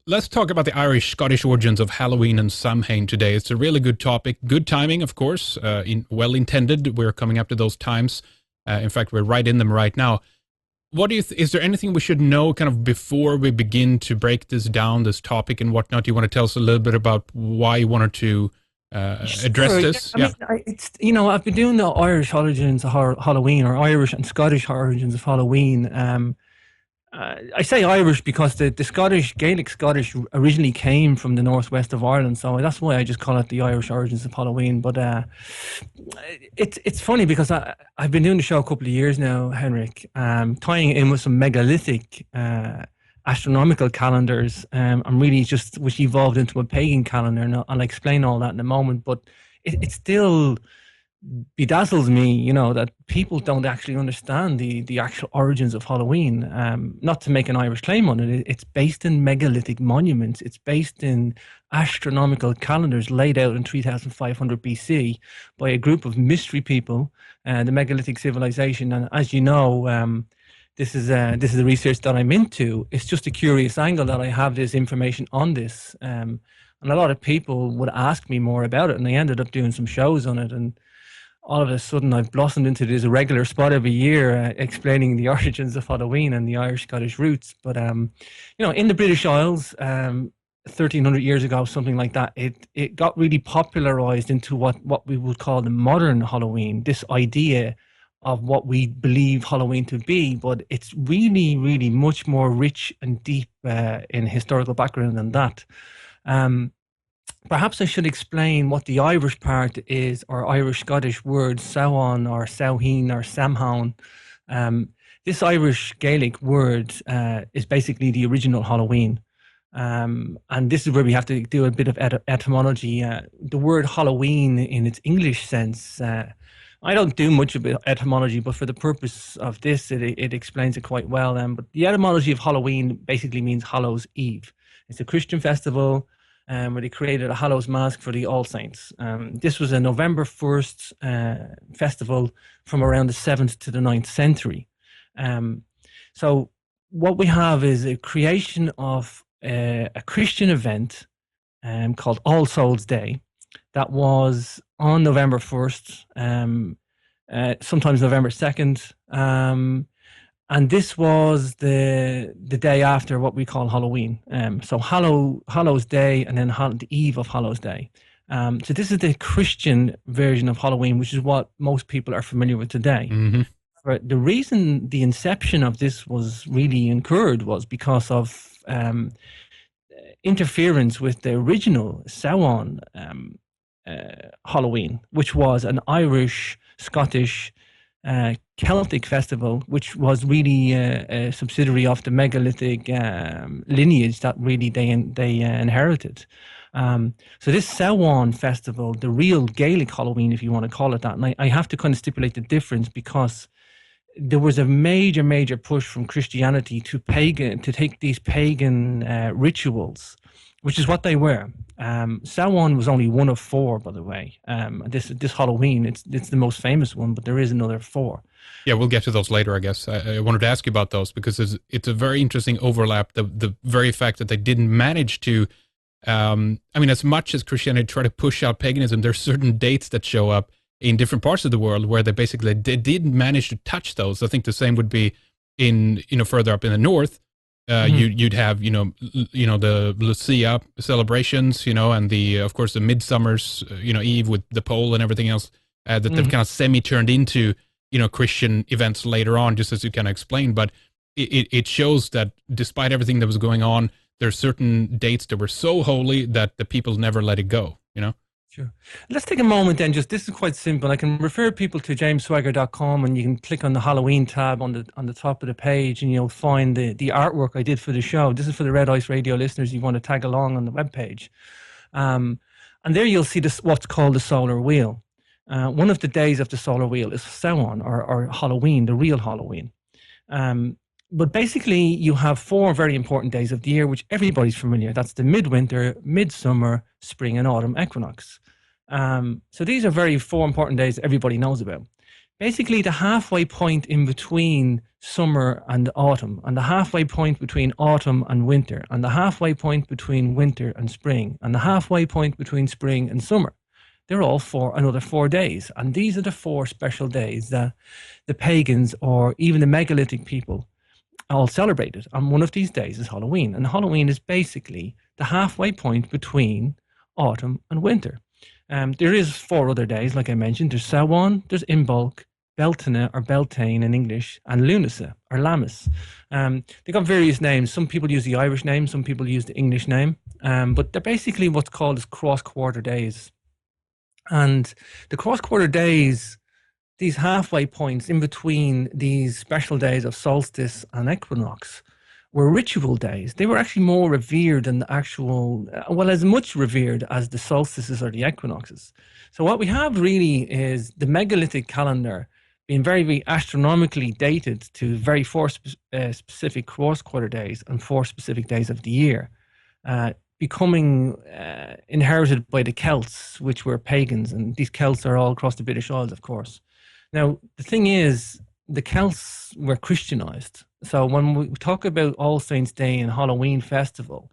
let's talk about the Irish-Scottish origins of Halloween and Samhain today. It's a really good topic. Good timing, of course, well intended. We're coming up to those times. In fact, we're right in them right now. What do you? Is there anything we should know kind of before we begin to break this down, this topic and whatnot? Do you want to tell us a little bit about why you wanted to address Sure. this? I mean, it's I've been doing the Irish origins of Halloween, or Irish and Scottish origins of Halloween. I say Irish because the Scottish, Gaelic Scottish, originally came from the northwest of Ireland, so that's why I just call it the Irish origins of Halloween. But it's funny because I've been doing the show a couple of years now, Henrik, tying it in with some megalithic astronomical calendars. I'm really just which evolved into a pagan calendar, and I'll explain all that in a moment. But it still bedazzles me, that people don't actually understand the actual origins of Halloween. Not to make an Irish claim on it, it's based in megalithic monuments. It's based in astronomical calendars laid out in 3500 BC by a group of mystery people, the megalithic civilization. And as you know, this is the research that I'm into. It's just a curious angle that I have this information on this. And a lot of people would ask me more about it, and I ended up doing some shows on it. And all of a sudden I've blossomed into this regular spot every year, explaining the origins of Halloween and the Irish-Scottish roots. But, in the British Isles, 1300 years ago, something like that, it got really popularized into what we would call the modern Halloween, this idea of what we believe Halloween to be. But it's really, really much more rich and deep in historical background than that. Perhaps I should explain what the Irish part is, or Irish-Scottish word Samhain or Samhain or Samhain. This Irish Gaelic word is basically the original Halloween. And this is where we have to do a bit of etymology. The word Halloween in its English sense, I don't do much of etymology, but for the purpose of this, it explains it quite well. But the etymology of Halloween basically means Hallows Eve. It's a Christian festival where they created a Hallows Mask for the All Saints. This was a November 1st festival from around the 7th to the 9th century. So what we have is a creation of a Christian event called All Souls Day that was on November 1st, sometimes November 2nd. And this was the day after what we call Halloween. So Hallows Day, and then the eve of Hallows Day. So this is the Christian version of Halloween, which is what most people are familiar with today. Mm-hmm. But the reason the inception of this was really incurred was because of interference with the original Samhain Halloween, which was an Irish, Scottish, Celtic festival, which was really a subsidiary of the megalithic lineage that really they inherited. So this Samhain festival, the real Gaelic Halloween, if you want to call it that, and I have to kind of stipulate the difference because there was a major push from Christianity to take these pagan rituals, which is what they were. Samhain was only one of four, by the way. This Halloween, it's the most famous one, but there is another four. Yeah, we'll get to those later, I guess. I wanted to ask you about those because it's a very interesting overlap. The very fact that they didn't manage to, as much as Christianity tried to push out paganism, there's certain dates that show up in different parts of the world where they didn't manage to touch those. I think the same would be in further up in the north. You'd have the Lucia celebrations, and of course the Midsummer's Eve with the pole and everything else that they've kind of semi turned into Christian events later on, just as you kind of explained. But it shows that despite everything that was going on, there are certain dates that were so holy that the people never let it go. Sure. Let's take a moment then. This is quite simple. I can refer people to jamesswagger.com, and you can click on the Halloween tab on the top of the page, and you'll find the artwork I did for the show. This is for the Red Ice Radio listeners. You want to tag along on the webpage. And there you'll see what's called the solar wheel. One of the days of the solar wheel is Samhain or Halloween, the real Halloween. But basically, you have four very important days of the year, which everybody's familiar. That's the midwinter, midsummer, spring, and autumn equinox. So these are four important days everybody knows about. basically the halfway point in between summer and autumn, and the halfway point between autumn and winter, and the halfway point between winter and spring, and the halfway point between spring and summer. They're all for another 4 days. And these are the 4 special days that the pagans or even the megalithic people all celebrated. And one of these days is Halloween. And Halloween is basically the halfway point between autumn and winter. There is 4 other days, like I mentioned. There's Samhain, there's Imbolc, Beltane or Beltane in English, and Lunasa or Lammas. They got various names. Some people use the Irish name, some people use the English name, but they're basically what's called as cross-quarter days. And the cross-quarter days, these halfway points in between these special days of solstice and equinox, were ritual days. They were actually more revered than the actual, well, as much revered as the solstices or the equinoxes. So what we have really is the megalithic calendar being very, very astronomically dated to very 4 specific cross-quarter days and 4 specific days of the year, becoming inherited by the Celts, which were pagans, and these Celts are all across the British Isles, of course. Now, the thing is, the Celts were Christianized. So when we talk about All Saints' Day and Halloween festival,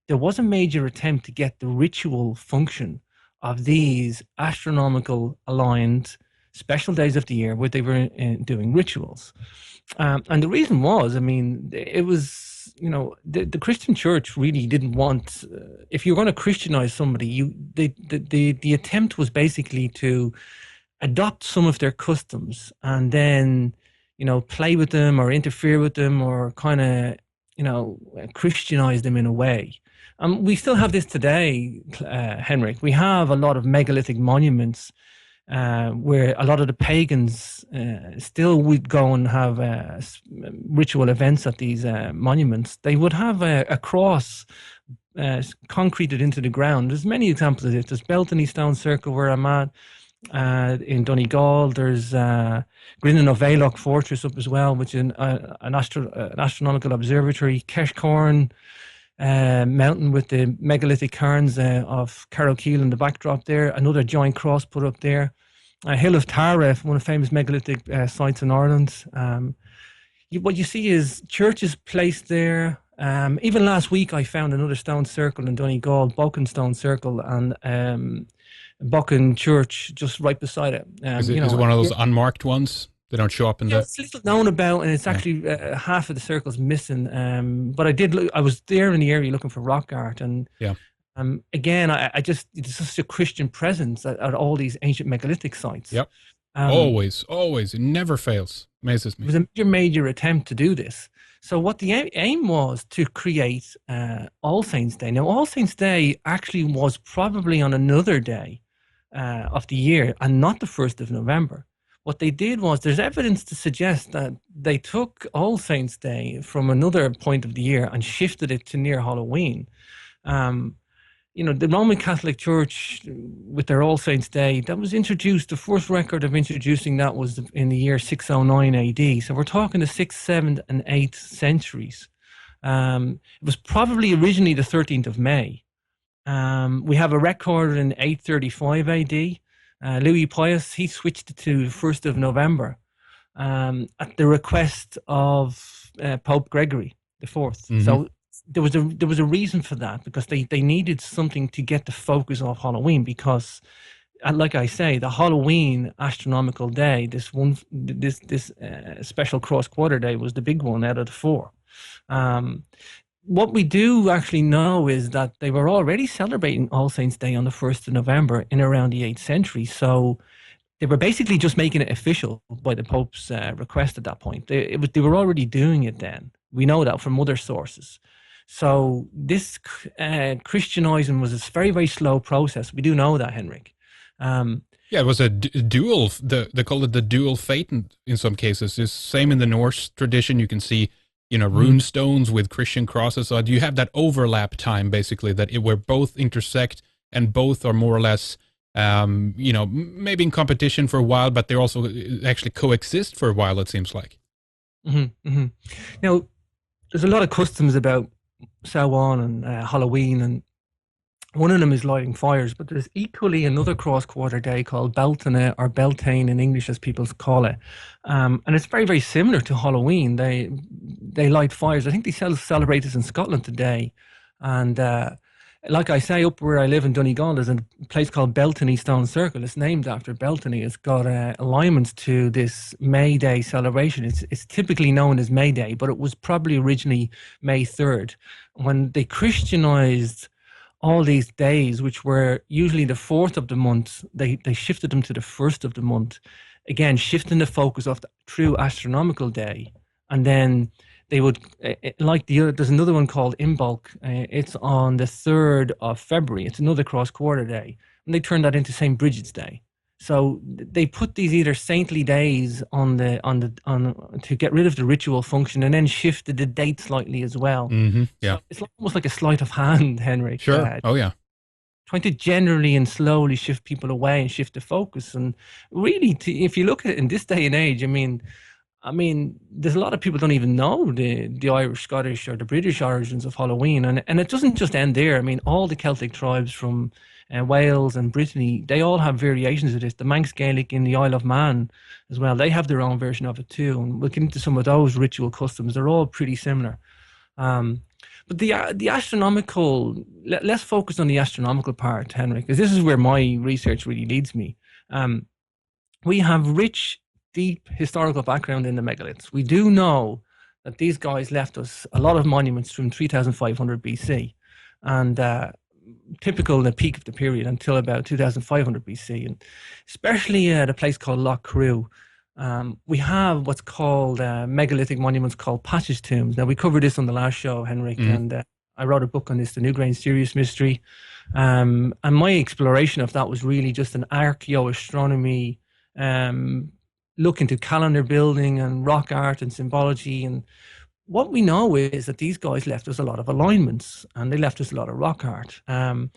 there was a major attempt to get the ritual function of these astronomical aligned special days of the year where they were doing rituals. And the reason was, I mean, it was, you know, the Christian church really didn't want, if you're going to Christianize somebody, the attempt was basically to adopt some of their customs and then, you know, play with them or interfere with them or kind of, you know, Christianize them in a way. We still have this today, Henrik. We have a lot of megalithic monuments where a lot of the pagans still would go and have ritual events at these monuments. They would have a cross concreted into the ground. There's many examples of it. There's Beltane Stone Circle where I'm at. In Donegal, there's Grinnan of Veilloch Fortress up as well, which is an astronomical observatory. Keshcorn mountain with the megalithic cairns of Carrowkeel in the backdrop there. Another giant cross put up there. Hill of Tara, one of the famous megalithic sites in Ireland. What you see is churches placed there. Even last week, I found another stone circle in Donegal, Boken Stone Circle, and Boken Church just right beside it. Is it one of those unmarked ones? They don't show up in It's little known about, and it's actually half of the circle's missing. But I did look. I was there in the area looking for rock art, and again, I just it's just a Christian presence at all these ancient megalithic sites. Yep. Always, it never fails. Amazes me. It was a major attempt to do this. So what the aim was to create All Saints' Day. Now, All Saints' Day actually was probably on another day of the year and not the 1st of November. What they did was, there's evidence to suggest that they took All Saints' Day from another point of the year and shifted it to near Halloween. You know, the Roman Catholic Church with their All Saints' Day, that was introduced, the first record of introducing that was in the year 609 AD. So we're talking the 6th, 7th and 8th centuries. It was probably originally the 13th of May. We have a record in 835 AD. Louis Pius, he switched it to the 1st of November at the request of Pope Gregory the Fourth. Mm-hmm. So there was a reason for that, because they needed something to get the focus off Halloween, because like I say, the Halloween astronomical day, this special cross-quarter day was the big one out of the 4. What we do actually know is that they were already celebrating All Saints' Day on the 1st of November in around the 8th century. So they were basically just making it official by the Pope's request at that point. They were already doing it then. We know that from other sources. So this Christianizing was a very, very slow process. We do know that, Henrik. Yeah, it was a dual, they call it the dual fate in some cases. It's same in the Norse tradition. You can see, you know, rune stones with Christian crosses. So you have that overlap time, basically, where both intersect and both are more or less, you know, maybe in competition for a while, but they also actually coexist for a while, it seems like. Mm-hmm, mm-hmm. Now, there's a lot of customs about Samhain and Halloween, and One of them is lighting fires, but there's equally another cross-quarter day called Beltane or Beltane in English, as people call it, and it's very, very similar to Halloween. They light fires. I think they celebrate this in Scotland today, and like I say, up where I live in Donegal, there's a place called Beltane Stone Circle. It's named after Beltane. It's got alignments to this May Day celebration. It's typically known as May Day, but it was probably originally May 3rd when they Christianized all these days, which were usually the fourth of the month. They shifted them to the first of the month, again shifting the focus of the true astronomical day. And then they would like the other. There's another one called Imbolc. It's on the 3rd of February. It's another cross quarter day, and they turned that into St. Bridget's Day. So they put these either saintly days on to get rid of the ritual function, and then shifted the date slightly as well. Mm-hmm. Yeah, so it's almost like a sleight of hand, Henrik. sure. Oh yeah. Trying to generally and slowly shift people away and shift the focus. And really, if you look at it in this day and age, I mean, there's a lot of people don't even know the Irish, Scottish, or the British origins of Halloween, and it doesn't just end there. I mean, all the Celtic tribes from Wales and Brittany, they all have variations of this. The Manx Gaelic in the Isle of Man as well, they have their own version of it too. And we'll get into some of those ritual customs. They're all pretty similar. But the astronomical, let's focus on the astronomical part, Henrik, because this is where my research really leads me. We have rich, deep historical background in the megaliths. We do know that these guys left us a lot of monuments from 3500 BC, and typical the peak of the period until about 2500 BC, and especially at a place called Lough Crew. We have what's called megalithic monuments called patches tombs. Now, we covered this on the last show, Henrik, and I wrote a book on this, The Newgrange Serious Mystery. And my exploration of that was really just an archaeoastronomy, look into calendar building and rock art and symbology. And what we know is that these guys left us a lot of alignments, and they left us a lot of rock art. A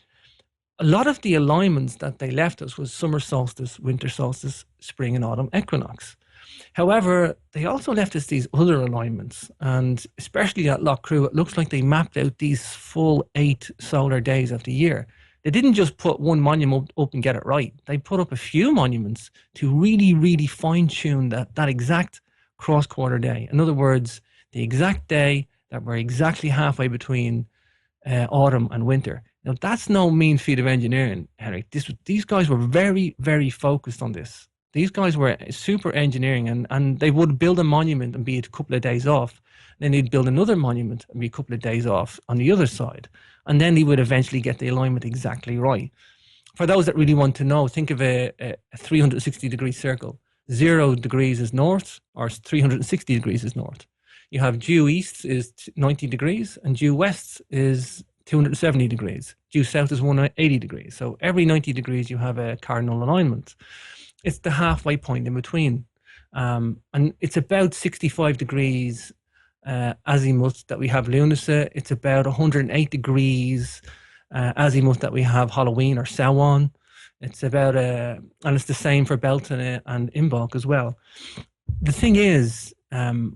lot of the alignments that they left us was summer solstice, winter solstice, spring and autumn equinox. However, they also left us these other alignments, and especially at Lough Crew, it looks like they mapped out these full 8 solar days of the year. They didn't just put one monument up and get it right. They put up a few monuments to really, really fine-tune that exact cross-quarter day. In other words, the exact day that we're exactly halfway between autumn and winter. Now, that's no mean feat of engineering, Henrik. These guys were very, very focused on this. These guys were super engineering, and they would build a monument and be a couple of days off. Then they'd build another monument and be a couple of days off on the other side. And then they would eventually get the alignment exactly right. For those that really want to know, think of a 360-degree circle. 0 degrees is north, or 360 degrees is north. You have due east is 90 degrees, and due west is 270 degrees. Due south is 180 degrees. So every 90 degrees you have a cardinal alignment. It's the halfway point in between. And it's about 65 degrees azimuth that we have Lunacy. It's about 108 degrees azimuth that we have Halloween or Samhain. It's about, and it's the same for Beltane and Imbolc as well. The thing is,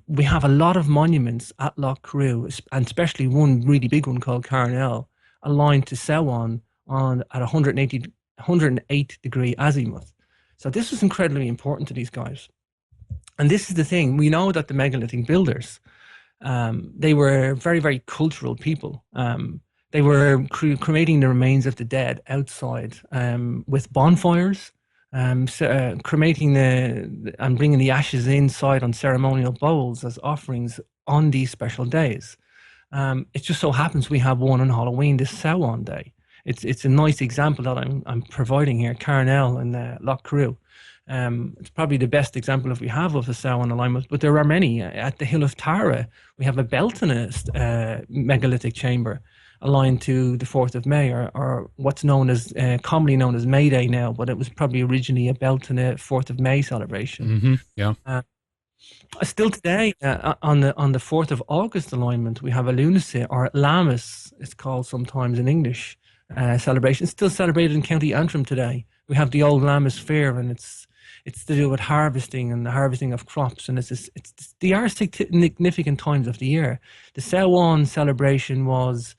we have a lot of monuments at Lough Crew, and especially one really big one called Carnell, aligned to Samhain at 108 degree azimuth. So this was incredibly important to these guys. And this is the thing, we know that the megalithic builders, they were very, very cultural people. They were cremating the remains of the dead outside with bonfires, cremating and bringing the ashes inside on ceremonial bowls as offerings on these special days. It just so happens we have one on Halloween, this Samhain day. It's a nice example that I'm providing here, Carnell and Lough Crew. It's probably the best example if we have of the Samhain alignment, but there are many. At the Hill of Tara, we have a Beltane megalithic chamber aligned to the 4th of May, or what's known as, commonly known as May Day now, but it was probably originally a Beltane 4th of May celebration. Mm-hmm. Yeah. Still today, on the 4th of August alignment, we have a Lunacy, or Lammas, it's called sometimes in English, celebration. It's still celebrated in County Antrim today. We have the old Lammas Fair, and it's to do with harvesting and the harvesting of crops, and they are significant times of the year. The Samhain celebration was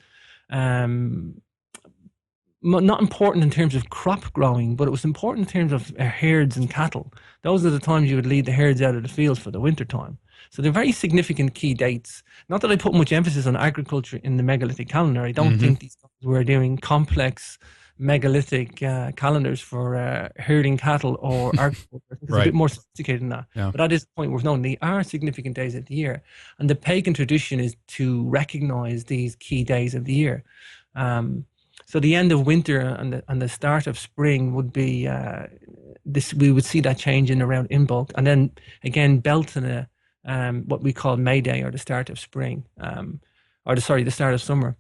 not important in terms of crop growing, but it was important in terms of herds and cattle. Those are the times you would lead the herds out of the fields for the winter time. So they're very significant key dates. Not that I put much emphasis on agriculture in the megalithic calendar. I don't think these guys were doing complex megalithic calendars for herding cattle or agriculture. It's a bit more sophisticated than that. Yeah. But that is the point worth noting. They are significant days of the year. And the pagan tradition is to recognize these key days of the year. So the end of winter and the start of spring would be this. We would see that change in around Imbolc, and then again Beltane, what we call May Day, or the start of spring, the start of summer.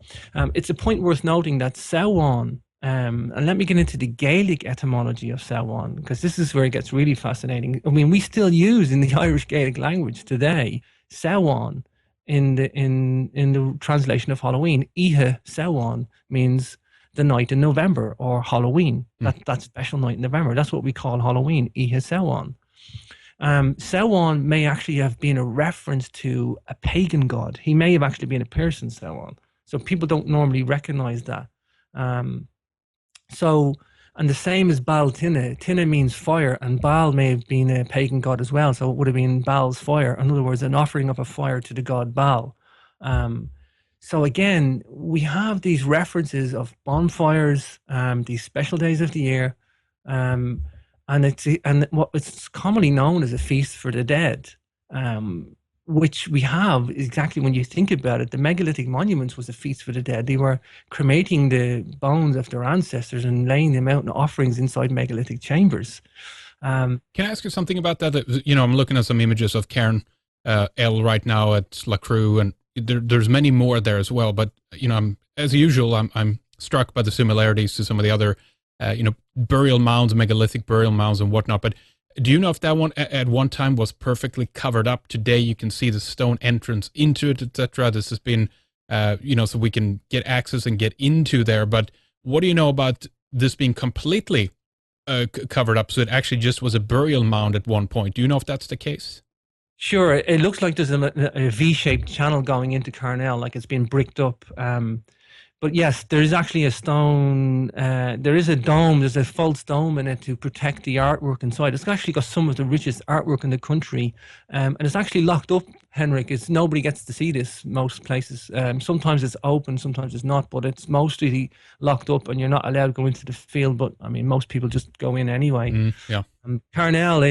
It's a point worth noting that Samhain, and let me get into the Gaelic etymology of Samhain, because this is where it gets really fascinating. I mean, we still use in the Irish Gaelic language today Samhain in the translation of Halloween. Ihe Samhain means the night in November, or Halloween, that special night in November. That's what we call Halloween, Ihe Samhain. Samhain may actually have been a reference to a pagan god. He may have actually been a person, Samhain. So people don't normally recognize that. And the same as Baal Tinna. Tinna means fire, and Baal may have been a pagan god as well. So it would have been Baal's fire. In other words, an offering of a fire to the god Baal. So again, we have these references of bonfires, these special days of the year, and what it's commonly known as a feast for the dead, which we have exactly when you think about it. The megalithic monuments was a feast for the dead. They were cremating the bones of their ancestors and laying them out in offerings inside megalithic chambers. Can I ask you something about that? You know, I'm looking at some images of Cairn L right now at Lacrew, and there's many more there as well. But you know, as usual, I'm struck by the similarities to some of the other, burial mounds, megalithic burial mounds, and whatnot. But do you know if that one at one time was perfectly covered up? Today, you can see the stone entrance into it, etc. This has been, so we can get access and get into there. But what do you know about this being completely covered up? So it actually just was a burial mound at one point. Do you know if that's the case? Sure. It looks like there's a V-shaped channel going into Carnell, like it's been bricked up. But yes, there is actually a stone, there is a dome, there's a false dome in it to protect the artwork inside. It's actually got some of the richest artwork in the country, and it's actually locked up, Henrik. Nobody gets to see this most places. Sometimes it's open, sometimes it's not, but it's mostly locked up and you're not allowed to go into the field. But I mean, most people just go in anyway. Yeah. Carnell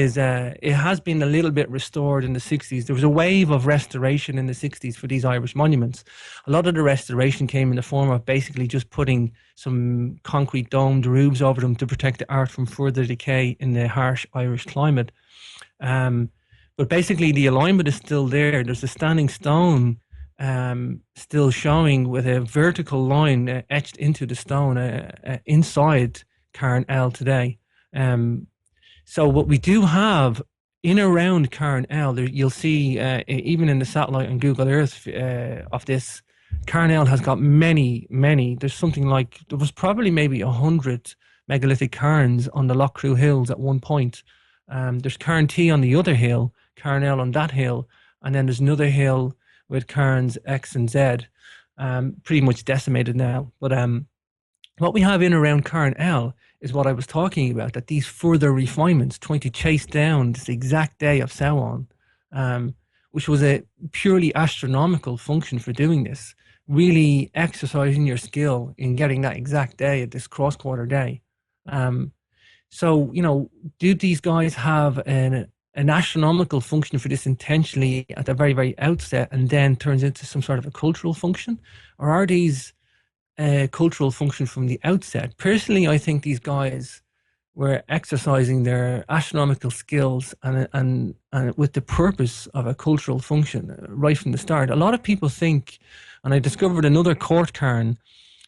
it has been a little bit restored in the 60s. There was a wave of restoration in the 60s for these Irish monuments. A lot of the restoration came in the form of basically just putting some concrete domed roofs over them to protect the art from further decay in the harsh Irish climate. But basically the alignment is still there. There's a standing stone still showing with a vertical line etched into the stone inside Carn L today. So what we do have in around Carn L, you'll see even in the satellite on Google Earth of this, Carn L has got many. There's something like, there was probably maybe 100 megalithic cairns on the Lochcrew Hills at one point. There's Carn T on the other hill, Carn L on that hill, and then there's another hill with cairns X and Z, pretty much decimated now. But what we have in around Carn L is what I was talking about, that these further refinements trying to chase down this exact day of Samhain, which was a purely astronomical function for doing this, really exercising your skill in getting that exact day at this cross-quarter day. So, do these guys have an astronomical function for this intentionally at the very, very outset and then turns into some sort of a cultural function? Or are these cultural function from the outset? Personally, I think these guys were exercising their astronomical skills and with the purpose of a cultural function right from the start. A lot of people think, and I discovered another court cairn,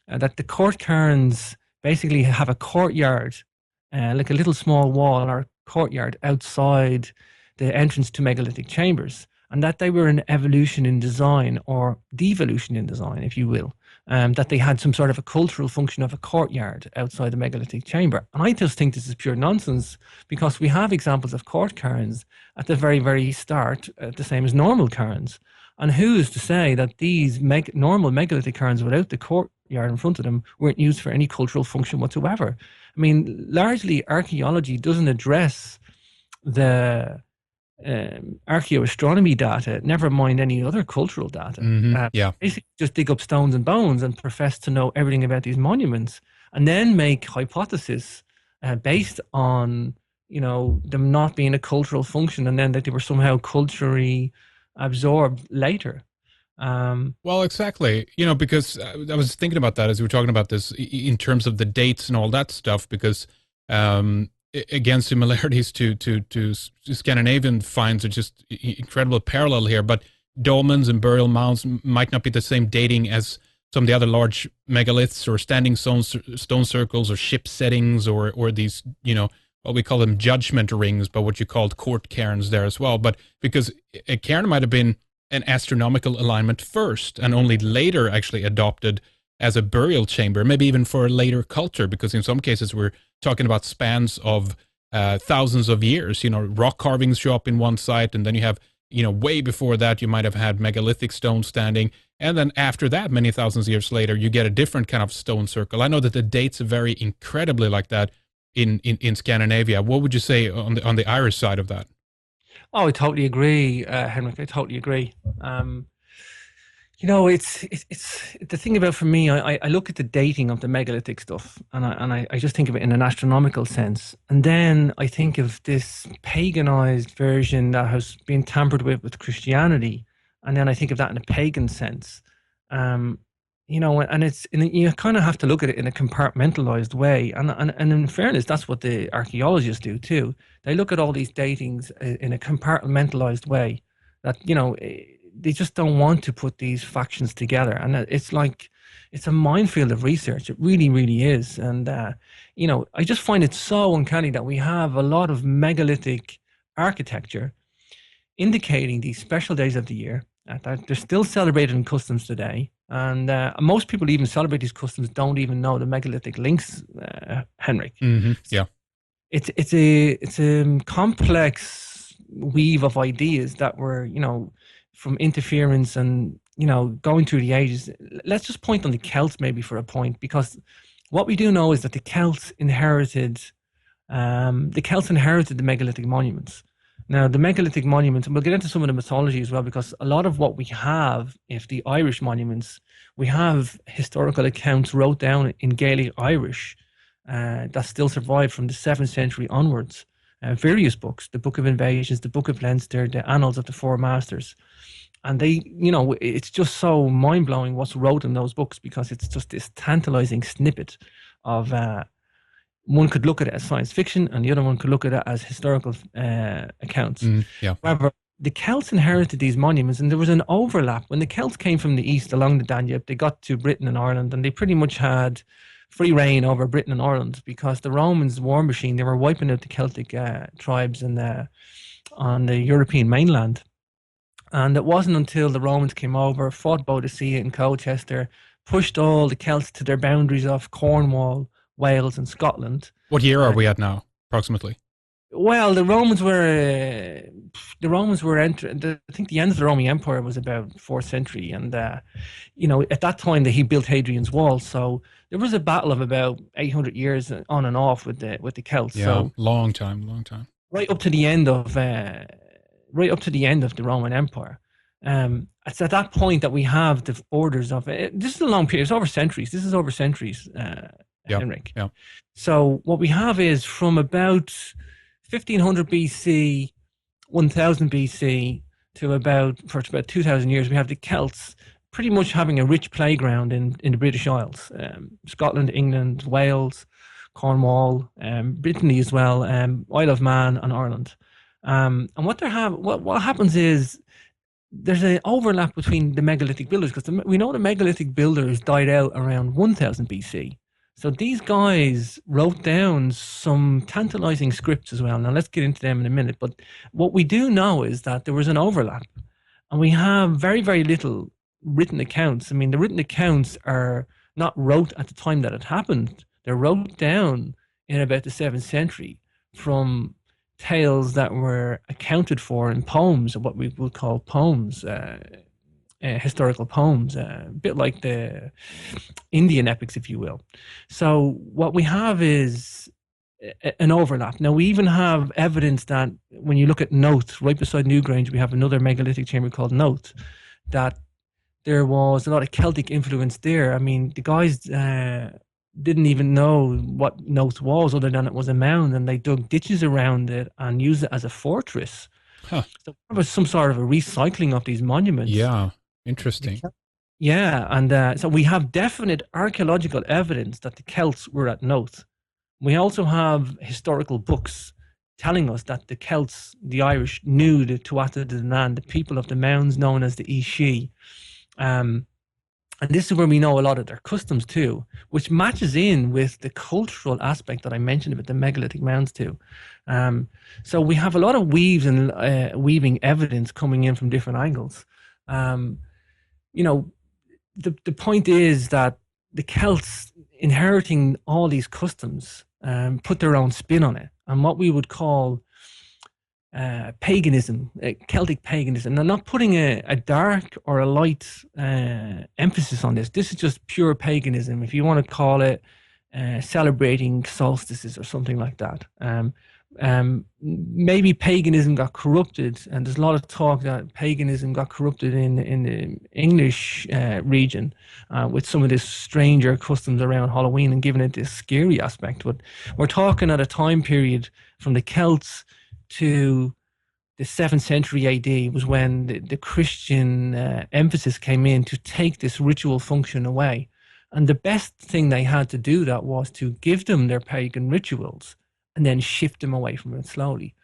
that the court cairns basically have a courtyard, like a little small wall or courtyard outside the entrance to megalithic chambers, and that they were an evolution in design, or devolution in design, if you will. That they had some sort of a cultural function of a courtyard outside the megalithic chamber. And I just think this is pure nonsense, because we have examples of court cairns at the very, very start, the same as normal cairns. And who is to say that these normal megalithic cairns without the courtyard in front of them weren't used for any cultural function whatsoever. I mean, largely archaeology doesn't address the archaeoastronomy data, never mind any other cultural data. Yeah. Basically, just dig up stones and bones and profess to know everything about these monuments, and then make hypotheses based on them not being a cultural function, and then that they were somehow culturally absorbed later. Well, exactly. Because I was thinking about that as we were talking about this in terms of the dates and all that stuff. Because again, similarities to Scandinavian finds are just incredible parallel here. But dolmens and burial mounds might not be the same dating as some of the other large megaliths or standing stone circles or ship settings or these what we call them judgment rings, but what you called court cairns there as well. But because a cairn might have been an astronomical alignment first and only later actually adopted as a burial chamber, maybe even for a later culture, because in some cases we're talking about spans of thousands of years. Rock carvings show up in one site, and then you have, way before that, you might have had megalithic stone standing. And then after that, many thousands of years later, you get a different kind of stone circle. I know that the dates vary incredibly like that in Scandinavia. What would you say on the Irish side of that? Oh, I totally agree, Henrik. I totally agree. It's the thing about, for me, I look at the dating of the megalithic stuff, and I just think of it in an astronomical sense, and then I think of this paganized version that has been tampered with Christianity, and then I think of that in a pagan sense. And you kind of have to look at it in a compartmentalized way, and in fairness, that's what the archaeologists do too. They look at all these datings in a compartmentalized way, that they just don't want to put these factions together, and it's like it's a minefield of research. It really, really is. And I just find it so uncanny that we have a lot of megalithic architecture indicating these special days of the year that they're still celebrated in customs today. And most people even celebrate these customs don't even know the megalithic links, Henrik. Yeah. It's a complex weave of ideas that were, from interference and, going through the ages. Let's just point on the Celts maybe for a point, because what we do know is that the Celts inherited the megalithic monuments. Now, the megalithic monuments, and we'll get into some of the mythology as well, because a lot of what we have, if the Irish monuments, we have historical accounts wrote down in Gaelic Irish that still survive from the 7th century onwards. Various books, the Book of Invasions, the Book of Leinster, the Annals of the Four Masters. And they, it's just so mind-blowing what's wrote in those books, because it's just this tantalizing snippet of one could look at it as science fiction, and the other one could look at it as historical accounts. Yeah. However, the Celts inherited these monuments, and there was an overlap. When the Celts came from the east along the Danube, they got to Britain and Ireland, and they pretty much had free reign over Britain and Ireland, because the Romans' war machine, they were wiping out the Celtic tribes on the European mainland. And it wasn't until the Romans came over, fought Boadicea and Colchester, pushed all the Celts to their boundaries of Cornwall, Wales, and Scotland. What year are we at now, approximately? Well, the Romans were entering. I think the end of the Roman Empire was about 4th century, and at that time he built Hadrian's Wall. So there was a battle of about 800 years on and off with the Celts. Yeah, so long time. Right up to the end of the Roman Empire. It's at that point that we have the borders of it. This is a long period. It's over centuries. This is over centuries, Henrik. Yeah. So what we have is from about 1500 BC, 1000 BC to about 2000 years, we have the Celts pretty much having a rich playground in the British Isles, Scotland, England, Wales, Cornwall, Brittany as well, Isle of Man, and Ireland. And what happens is there's an overlap between the megalithic builders, because we know the megalithic builders died out around 1000 BC. So these guys wrote down some tantalizing scripts as well. Now let's get into them in a minute. But what we do know is that there was an overlap, and we have very, very little written accounts. I mean, the written accounts are not wrote at the time that it happened. They're wrote down in about the 7th century from tales that were accounted for in poems, or what we would call poems, historical poems, a bit like the Indian epics, if you will. So what we have is an overlap. Now we even have evidence that when you look at Noth, right beside Newgrange, we have another megalithic chamber called Noth, that there was a lot of Celtic influence there. I mean, the guys didn't even know what Noth was, other than it was a mound, and they dug ditches around it and used it as a fortress. Huh. So there was some sort of a recycling of these monuments. Yeah. Interesting. Yeah, and so we have definite archaeological evidence that the Celts were at Noth. We also have historical books telling us that the Celts, the Irish, knew the Tuatha De Danann, the people of the mounds known as the Aos Si. And this is where we know a lot of their customs too, which matches in with the cultural aspect that I mentioned about the megalithic mounds too. So we have a lot of weaves and weaving evidence coming in from different angles. You know, the point is that the Celts, inheriting all these customs, put their own spin on it, and what we would call paganism, Celtic paganism. I'm not putting a dark or a light emphasis on this. This is just pure paganism, if you want to call it celebrating solstices or something like that. Maybe paganism got corrupted, and there's a lot of talk that paganism got corrupted in the English region with some of this stranger customs around Halloween and giving it this scary aspect. But we're talking at a time period from the Celts to the 7th century AD was when the Christian emphasis came in to take this ritual function away. And the best thing they had to do that was to give them their pagan rituals and then shift them away from it slowly.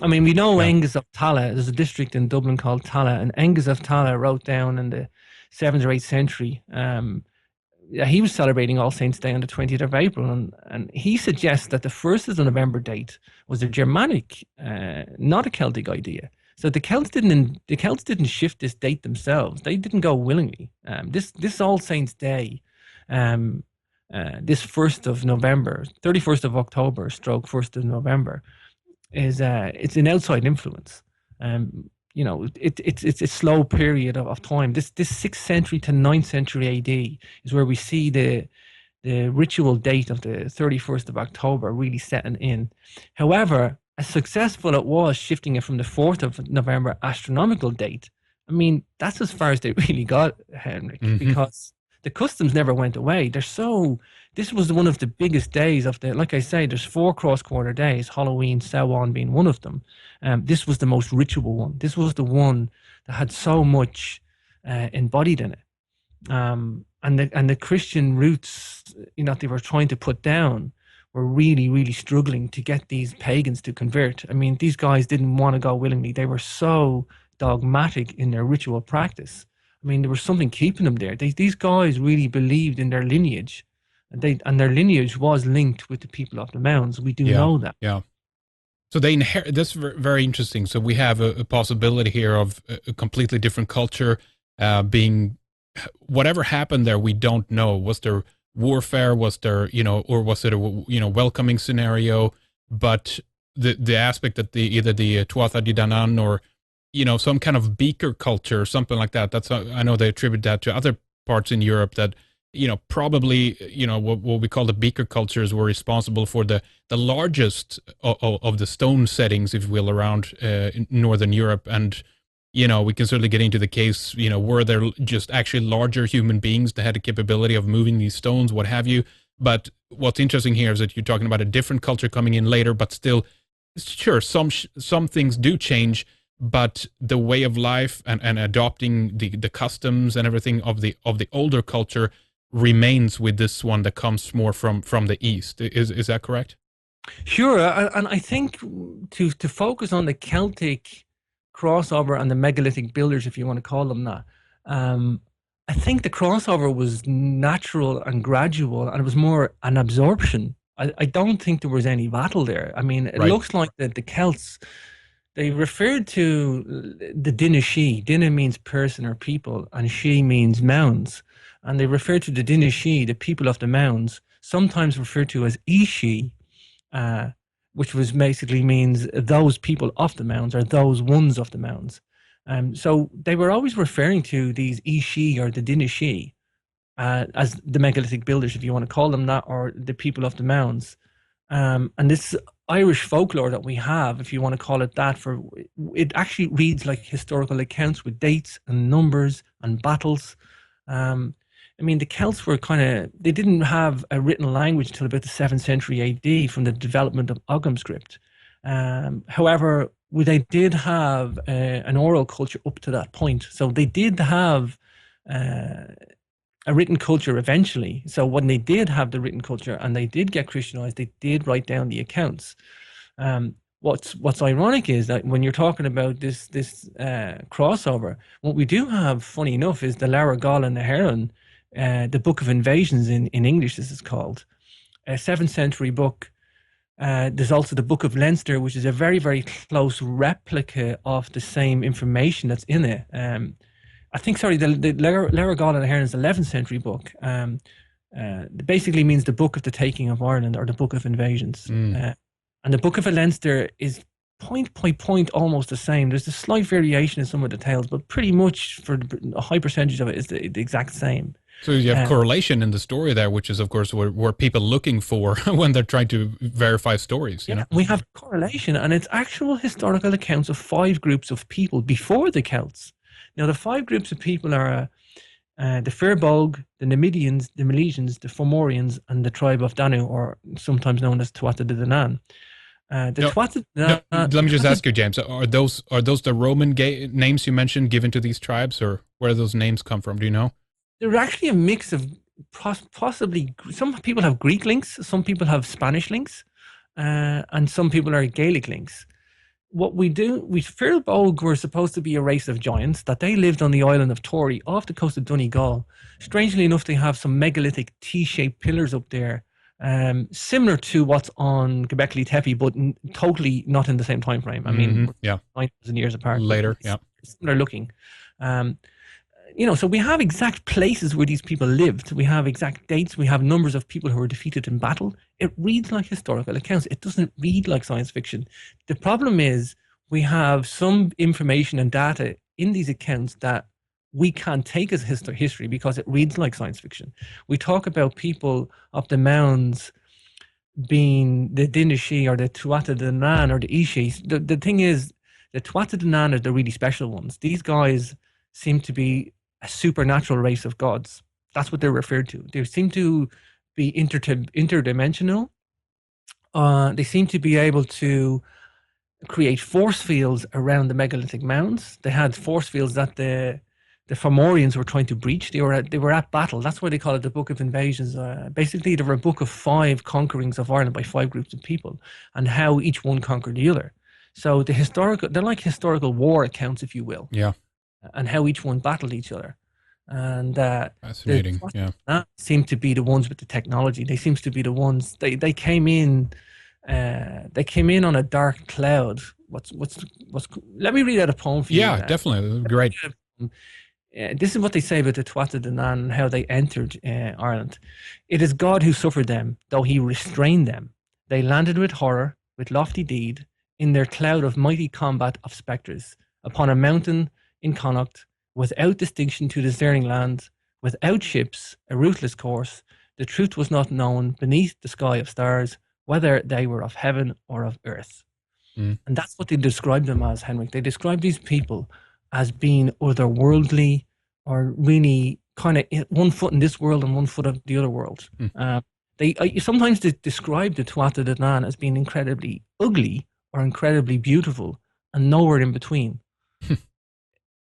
I mean, we know henges of Tallaght. There's a district in Dublin called Tallaght, and henges of Tallaght wrote down in the 7th or 8th century. He was celebrating All Saints' Day on the 20th of April, and he suggests that the 1st of the November date was a Germanic, not a Celtic idea. So the Celts didn't shift this date themselves. They didn't go willingly. This All Saints' Day, this 1st of November, 31st of October, stroke 1st of November, is it's an outside influence. You know, it's a slow period of time. This 6th century to 9th century AD is where we see the ritual date of the 31st of October really setting in. However, as successful it was shifting it from the 4th of November astronomical date, I mean, that's as far as they really got, Henrik, because the customs never went away. This was one of the biggest days of like I say, there's 4 cross-quarter days, Halloween, Samhain being one of them. This was the most ritual one. This was the one that had so much embodied in it. And the Christian roots, you know, they were trying to put down were really, really struggling to get these pagans to convert. I mean, these guys didn't want to go willingly. They were so dogmatic in their ritual practice. I mean, there was something keeping them there. These guys really believed in their lineage, and their lineage was linked with the people of the mounds. We do know that. Yeah. So they inherit. That's very interesting. So we have a possibility here of a completely different culture being. Whatever happened there, we don't know. Was there warfare? Was there, you know, or was it a, you know, welcoming scenario? But the aspect that either the Tuatha De Danann or, you know, some kind of beaker culture, something like that. That's I know they attribute that to other parts in Europe that, you know, probably, you know, what we call the beaker cultures were responsible for the largest of the stone settings, if you will, around in Northern Europe. And, you know, we can certainly get into the case, you know, were there just actually larger human beings that had the capability of moving these stones, what have you. But what's interesting here is that you're talking about a different culture coming in later, but still, sure, some things do change. But the way of life and adopting the customs and everything of the older culture remains with this one that comes more from the East. Is that correct? Sure, and I think to focus on the Celtic crossover and the megalithic builders, if you want to call them that, I think the crossover was natural and gradual, and it was more an absorption. I don't think there was any battle there. I mean, it looks like the Celts, they referred to the Dinna Shi. Dinna means person or people, and Shi means mounds. And they refer to the Dinna Shi, the people of the mounds, sometimes referred to as Ishi, which was basically means those people of the mounds or those ones of the mounds. So they were always referring to these Ishi or the Dinishi as the megalithic builders, if you want to call them that, or the people of the mounds. And this Irish folklore that we have, if you want to call it that, for it actually reads like historical accounts with dates and numbers and battles. I mean, the Celts were they didn't have a written language till about the 7th century AD from the development of Ogham script. However, they did have an oral culture up to that point. So they did have a written culture eventually. So when they did have the written culture and they did get Christianized, they did write down the accounts. What's ironic is that when you're talking about this crossover, what we do have, funny enough, is the Lara Gall and the Heron, the Book of Invasions in English, this is called, a 7th century book. There's also the Book of Leinster, which is a very, very close replica of the same information that's in it. I think, sorry, the Lara Gall and the Heron is the 11th century book. It basically means the Book of the Taking of Ireland, or the Book of Invasions. And the Book of Leinster is point by point almost the same. There's a slight variation in some of the tales, but pretty much for a high percentage of it is the exact same. So you have correlation in the story there, which is, of course, what people looking for when they're trying to verify stories. You know? We have correlation, and it's actual historical accounts of 5 groups of people before the Celts. Now, the 5 groups of people are the Firbolg, the Numidians, the Milesians, the Fomorians, and the tribe of Danu, or sometimes known as Tuatha De Danann. Let me just ask you, James, are those the Roman names you mentioned given to these tribes, or where do those names come from? Do you know? They're actually a mix of possibly, some people have Greek links, some people have Spanish links, and some people are Gaelic links. What we Firbolg were supposed to be a race of giants, that they lived on the island of Tory off the coast of Donegal. Strangely enough, they have some megalithic T-shaped pillars up there, similar to what's on Göbekli Tepe, but totally not in the same time frame. I mean, 9,000 years apart. Later, similar looking. So we have exact places where these people lived. We have exact dates. We have numbers of people who were defeated in battle. It reads like historical accounts. It doesn't read like science fiction. The problem is we have some information and data in these accounts that we can't take as history because it reads like science fiction. We talk about people of the mounds being the Dinishi or the Tuatha De Danann or the Ishi. The thing is, the Tuatha De Danann are the really special ones. These guys seem to be a supernatural race of gods. That's what they're referred to. They seem to be interdimensional. They seem to be able to create force fields around the megalithic mounds. They had force fields that the Fomorians were trying to breach. They were at battle. That's why they call it the Book of Invasions. Basically, they were a book of 5 conquerings of Ireland by 5 groups of people, and how each one conquered the other. So they're like historical war accounts, if you will. Yeah. And how each one battled each other. And fascinating. That seemed to be the ones with the technology. They seems to be the ones they came in. They came in on a dark cloud. Let me read out a poem for you. Yeah, definitely. Great. This is what they say about the Tuatha De Danann and how they entered Ireland. It is God who suffered them, though he restrained them. They landed with horror, with lofty deed, in their cloud of mighty combat of spectres, upon a mountain in Connacht, without distinction to discerning lands, without ships, a ruthless course. The truth was not known beneath the sky of stars, whether they were of heaven or of earth. And that's what they describe them as, Henrik. They describe these people as being otherworldly, or really kind of one foot in this world and one foot of the other world. Sometimes they describe the Tuatha De Danann as being incredibly ugly or incredibly beautiful, and nowhere in between.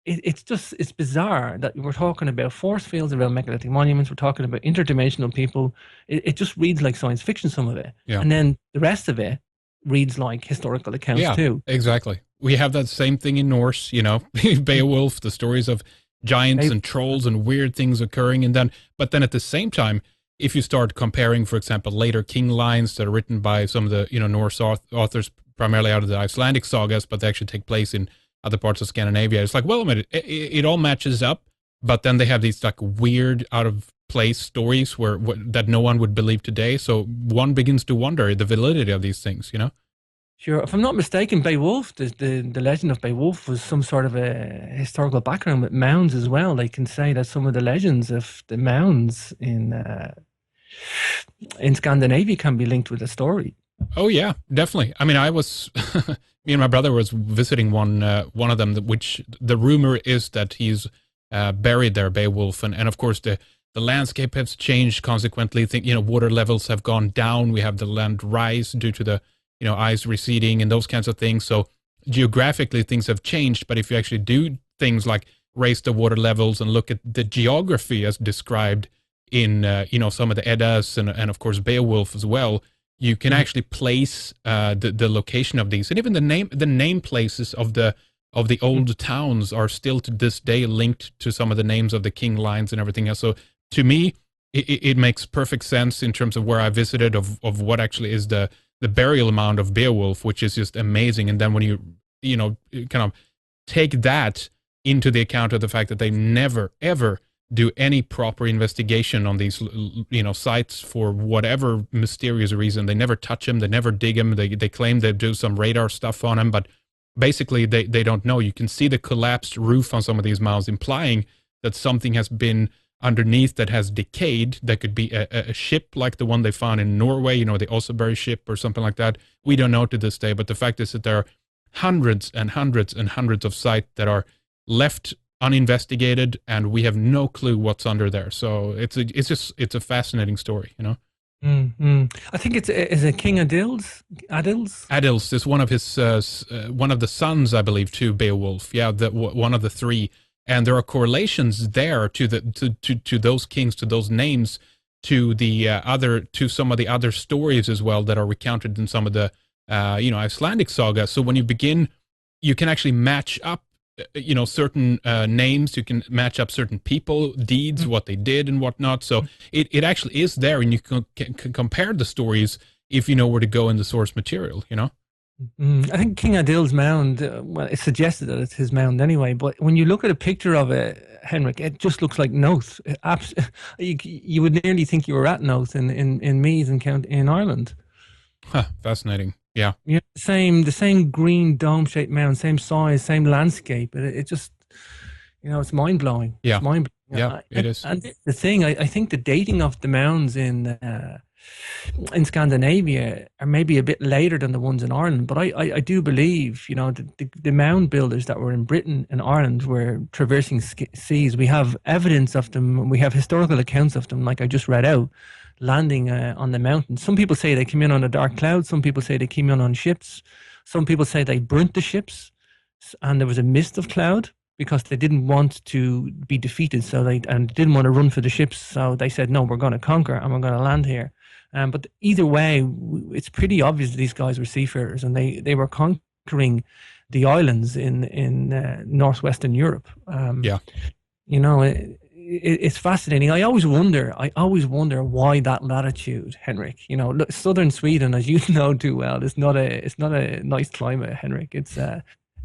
It's bizarre that we're talking about force fields around megalithic monuments. We're talking about interdimensional people. It just reads like science fiction, some of it. Yeah. And then the rest of it reads like historical accounts too. Exactly. We have that same thing in Norse, Beowulf, the stories of giants and trolls and weird things occurring. But then at the same time, if you start comparing, for example, later king lines that are written by some of the, Norse authors, primarily out of the Icelandic sagas, but they actually take place in other parts of Scandinavia. It's like, well, a minute, it all matches up, but then they have these like weird, out of place stories that no one would believe today. So one begins to wonder the validity of these things, Sure. If I'm not mistaken, Beowulf, the legend of Beowulf was some sort of a historical background with mounds as well. They can say that some of the legends of the mounds in Scandinavia can be linked with a story. Oh yeah, definitely. I mean, I was me and my brother was visiting one of them, which the rumor is that he's buried there, Beowulf, and of course the landscape has changed consequently. Think water levels have gone down. We have the land rise due to the ice receding and those kinds of things. So geographically things have changed. But if you actually do things like raise the water levels and look at the geography as described in some of the Eddas and of course Beowulf as well, you can actually place the location of these, and even the name places of the old towns are still to this day linked to some of the names of the king lines and everything else. So to me, it makes perfect sense in terms of where I visited of what actually is the burial mound of Beowulf, which is just amazing. And then when you kind of take that into the account of the fact that they never ever do any proper investigation on these sites for whatever mysterious reason. They never touch them, they never dig them. They claim they do some radar stuff on them, but basically they don't know. You can see the collapsed roof on some of these mounds, implying that something has been underneath that has decayed. That could be a ship like the one they found in Norway, the Oseberg ship or something like that. We don't know to this day, but the fact is that there are hundreds and hundreds and hundreds of sites that are left uninvestigated, and we have no clue what's under there. So it's a fascinating story, Mm-hmm. I think is it King Adils? Adils is one of his one of the sons, I believe, to Beowulf. Yeah, one of the three, and there are correlations there to to those kings, to those names, to to some of the other stories as well that are recounted in some of the Icelandic saga. So when you begin, you can actually match up certain names. You can match up certain people, deeds, what they did and whatnot. So it actually is there, and you can compare the stories if you know where to go in the source material. I think King Adil's mound, well, it's suggested that it's his mound anyway, but when you look at a picture of it, Henrik, it just looks like Noth. You would nearly think you were at Noth in Meath and County in Ireland. Huh, fascinating. Yeah. Yeah, the same green dome-shaped mound, same size, same landscape. It just, it's mind-blowing. Yeah. It's mind-blowing. Yeah, it is. And the thing, I think the dating of the mounds in Scandinavia are maybe a bit later than the ones in Ireland, but I do believe, the mound builders that were in Britain and Ireland were traversing seas. We have evidence of them. We have historical accounts of them, like I just read out, landing on the mountain. Some people say they came in on a dark cloud. Some people say they came in on ships. Some people say they burnt the ships and there was a mist of cloud because they didn't want to be defeated. And didn't want to run for the ships. So they said, no, we're going to conquer and we're going to land here. But either way, it's pretty obvious that these guys were seafarers and they were conquering the islands in northwestern Europe. Yeah. It's fascinating. I always wonder why that latitude, Henrik. Southern Sweden, as you know too well, it's not a nice climate, Henrik. It's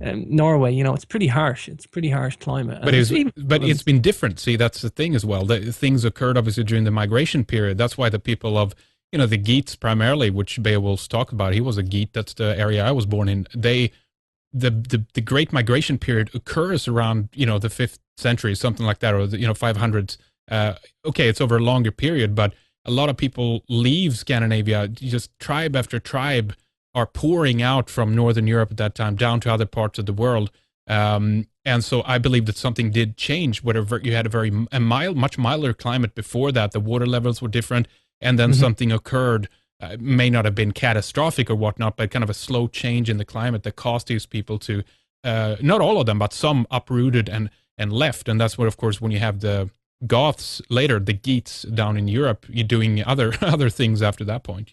Norway. It's pretty harsh. It's pretty harsh climate. But it's been different. See, that's the thing as well. Things occurred obviously during the migration period. That's why the people of the Geats primarily, which Beowulf's talk about, he was a Geat. That's the area I was born in. The Great Migration period occurs around the 5th century, something like that, or the 500s. Okay, it's over a longer period, but a lot of people leave Scandinavia. Just tribe after tribe are pouring out from Northern Europe at that time down to other parts of the world. And so I believe that something did change. Whatever, you had much milder climate before that. The water levels were different, and then something occurred. May not have been catastrophic or whatnot, but kind of a slow change in the climate that caused these people to, not all of them, but some uprooted and left. And that's where, of course, when you have the Goths later, the Geats down in Europe, you're doing other things after that point,